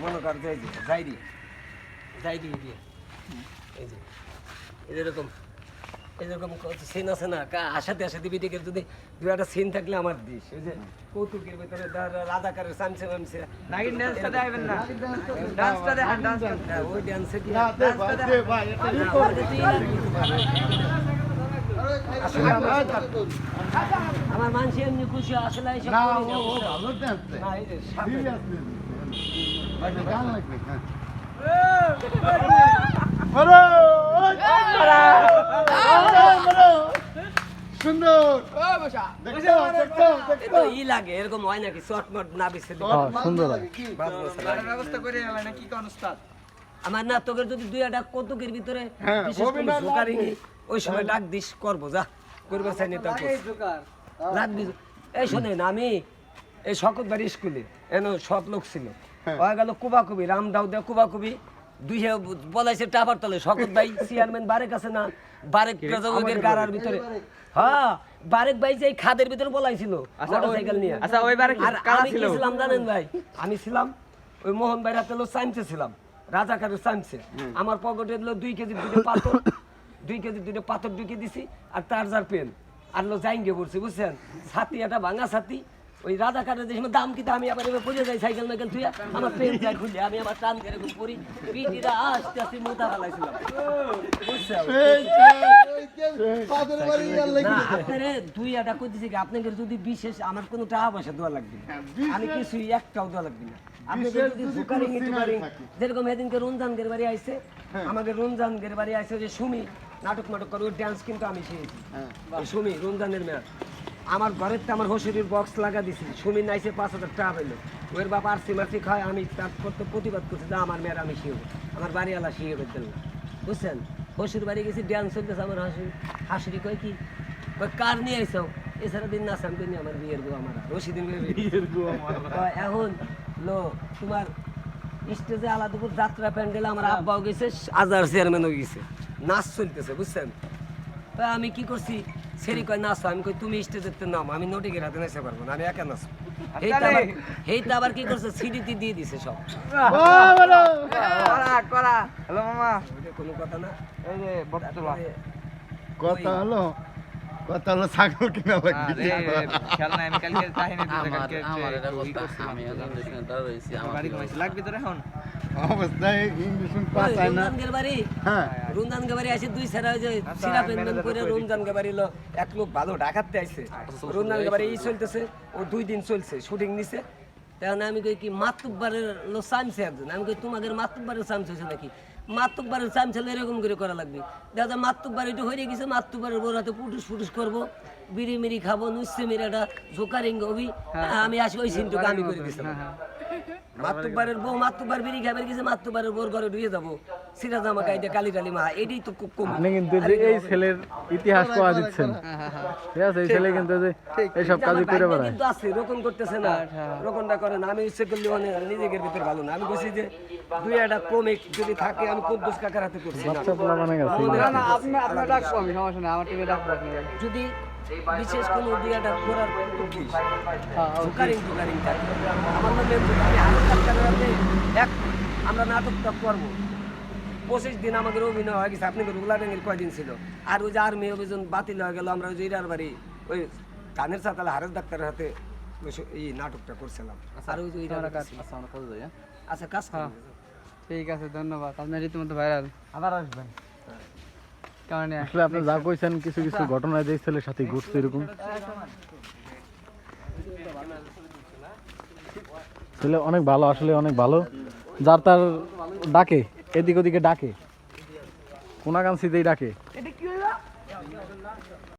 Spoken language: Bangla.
মনে কর যে যাইরি যাইরি দিয়ে এই যে এরকম এরকম সিন আছে না আশাতে আশাতে বিটিকের যদি দু একটা সিন থাকলে আমার দিস ওই যে কৌতুকের ভিতরে রাজাকারের সামসে মামসে নাগিন ডান্সটা দেখাবেন না ডান্সটা দেখান ডান্সটা ওই ডান্সে কি আমার মানুষ এমনি খুশি আসলে ই লাগে এরকম হয় নাকি শর্টমট না বিছে সুন্দর ব্যবস্থা করে না কি কোন উস্তাদ আমার নাটকের যদি দুই একটা কৌতুকের ভিতরে বিশেষ করে জোকারিং ওই সময় ডাক দিস করবো যা করবে চাইনি তা ডাক দিস এই শোনেন আমি এই শকত বাড়ি স্কুলে এন সব লোক ছিল হয়ে গেল কুবাকুবি রামদাও দে কুবাকুবি দুই বলাইছে টাবার তলে শকত ভাই চেয়ারম্যান বারেক আছে না বারেক প্রজাপতির গাড়ার ভিতরে হ্যাঁ বারেক ভাই যে খাদের ভিতরে বলাইছিল মোটরসাইকেল নিয়ে আচ্ছা ওই বারে আর আমি কি ছিলাম জানেন ভাই আমি ছিলাম ওই মোহন ভাই রাতে লো সাইন্সে ছিলাম রাজাকারের সাইন্সে আমার পকেটে দিল 2 কেজি দুটো পাথর 2 কেজি দুটো পাথর ঢুকিয়ে দিছি আর চার্জার পেন আর লো যাইঙ্গে পড়ছি বুঝছেন ছাতি একটা ভাঙা ছাতি ওই রাজাকারের যে দাম কি আমি আবার এবার পড়ে যাই সাইকেল মাইকেল তুই আমার পেন যাই খুলে আমি আমার টান করে পড়ি পিটিরা আস্তে আস্তে মোটা ফেলাইছিলাম আপনারে দুই একটা করতেছি কি আপনাকে যদি বিশেষ আমার কোনো টাকা পয়সা দেওয়া লাগবে না আমি কিছুই একটাও দেওয়া লাগবে না আপনি যদি জোকারিং যেরকম এদিনকে রঞ্জানগের বাড়ি আইছে আমাকে রঞ্জানগের বাড়ি আইছে যে সুমি নাটক করে ওই ডান্স কিন্তু আমি শিখেছি সুমি রঞ্জানের মেয়ে আমার ঘরের তো আমার হসুরির বক্স লাগা দিছি সুমি নাইছে 5,000 টাকা পেলো ওর বাবা আর সিমার্সি খায় আমি তার করতে প্রতিবাদ করছি যে আমার মেয়ের আমি শিখবো আমার বাড়িওয়ালা শিখে দিল না বুঝছেন হসুর বাড়ি গেছি ডান্স চলতেছে আমার হাসুরি কয় কি কার নিয়ে আইসো এছাড়া দিন না সামনে নিয়ে আমার বিয়ের গো আমার রশিদিন বিয়ের গো আমার এখন লো তোমার স্টেজে আলাদাপুর যাত্রা প্যান্ডেল আমার আব্বাও গেছে আজার চেয়ারম্যানও গেছে নাচ চলতেছে বুঝছেন তা আমি কি করছি সেরি কয় নাচো আমি কই তুমি স্টেজের নাম আমি নোটিকের হাতে নাচতে পারবো না আমি একা নাচবো এইটা আবার কি করছে সিডিতে দিয়ে দিছে সব করা হ্যালো মামা কোনো কথা না এই যে বটতলা কথা হলো ছাগল কিনা লাগবে খেলনা আমি কালকে কাহিনী দিতে কালকে আমি এখন দেখেন তার রইছি আমার বাড়ি ঘুমাইছি লাগবে তোর এখন অবস্থায় ইংলিশ পাতায় না রমজানগের বাড়ি হ্যাঁ রমজানগের বাড়ি আসে দুই সারা যে সিরা পেনমেন করে রমজানগের বাড়ি লো এক লোক ভালো ঢাকাতে আইছে রমজানগের বাড়ি এই চলতেছে ও 2 দিন চলছে শুটিং নিছে তখন আমি কই কি মাতুব্বারের লো সামছে একজন আমি কই তোমাদের মাতুব্বারের সামছে নাকি মাতুব্বারের সামছে এরকম করে করা লাগবে দাদা মাতুব্বার একটু হয়ে গেছে মাতুব্বারের বোরাতে ফুটুস করবো বিড়ি মিড়ি খাবো নুসছে মিরাটা জোকারিং হবি আমি আসি ওই সিনটুকু আমি করে দিছিলাম মাতুব্বারের বউ মাতুব্বার বিড়ি খাবার গেছে মাতুব্বারের বোর ঘরে ঢুকে যাবো সিরা জামা কাইতে কালি টালি মা এটাই তো খুব কম আপনি কিন্তু এই ছেলের ইতিহাস পাওয়া দিচ্ছেন ঠিক আছে এই ছেলে কিন্তু যে এইসব কাজ করে বেড়ায় কিন্তু আছে রোকন করতেছে না রোকনটা করে না আমি ইচ্ছে করলে মানে নিজেদের ভিতরে ভালো না আমি বলছি যে দুই একটা কমিক যদি থাকে আমি কুদ্দুস কাকার হাতে করছি বাচ্চা পোলা মানে গেছে না আপনি আপনার ডাকবো আমি সমস্যা নেই আমার টিমে ডাকবো আপনি যদি বিশেষ কোনো দুইটা করার উদ্দেশ্য জোকারিং থাকে আমার নামে আমি হালকা ডাক্তারের হাতে এক আমরা নাটকটা করবো 25 দিন আমাদের অভিনয় হয়ে গেছে আপনাদের রুলাডেঙ্গের কয়দিন ছিল আর ওই যে আর্মি অভিযান বাতিল হয়ে গেল আমরা ওই যে ইরার বাড়ি ওই ধানের সাতালে হারেস ডাক্তারের হাতে এই নাটকটা করছিলাম আর ওই যে আচ্ছা কাজ ঠিক আছে ধন্যবাদ আপনার রীতিমতো ভাইরাল আবার আসবেন কারণে আসলে আপনি যা কইছেন কিছু কিছু ঘটনা যে ছেলের সাথে ঘটছে এরকম ছেলে অনেক ভালো আসলে অনেক ভালো যার তার ডাকে এদিক ওদিকে ডাকে কোনাকাঞ্চিতেই ডাকে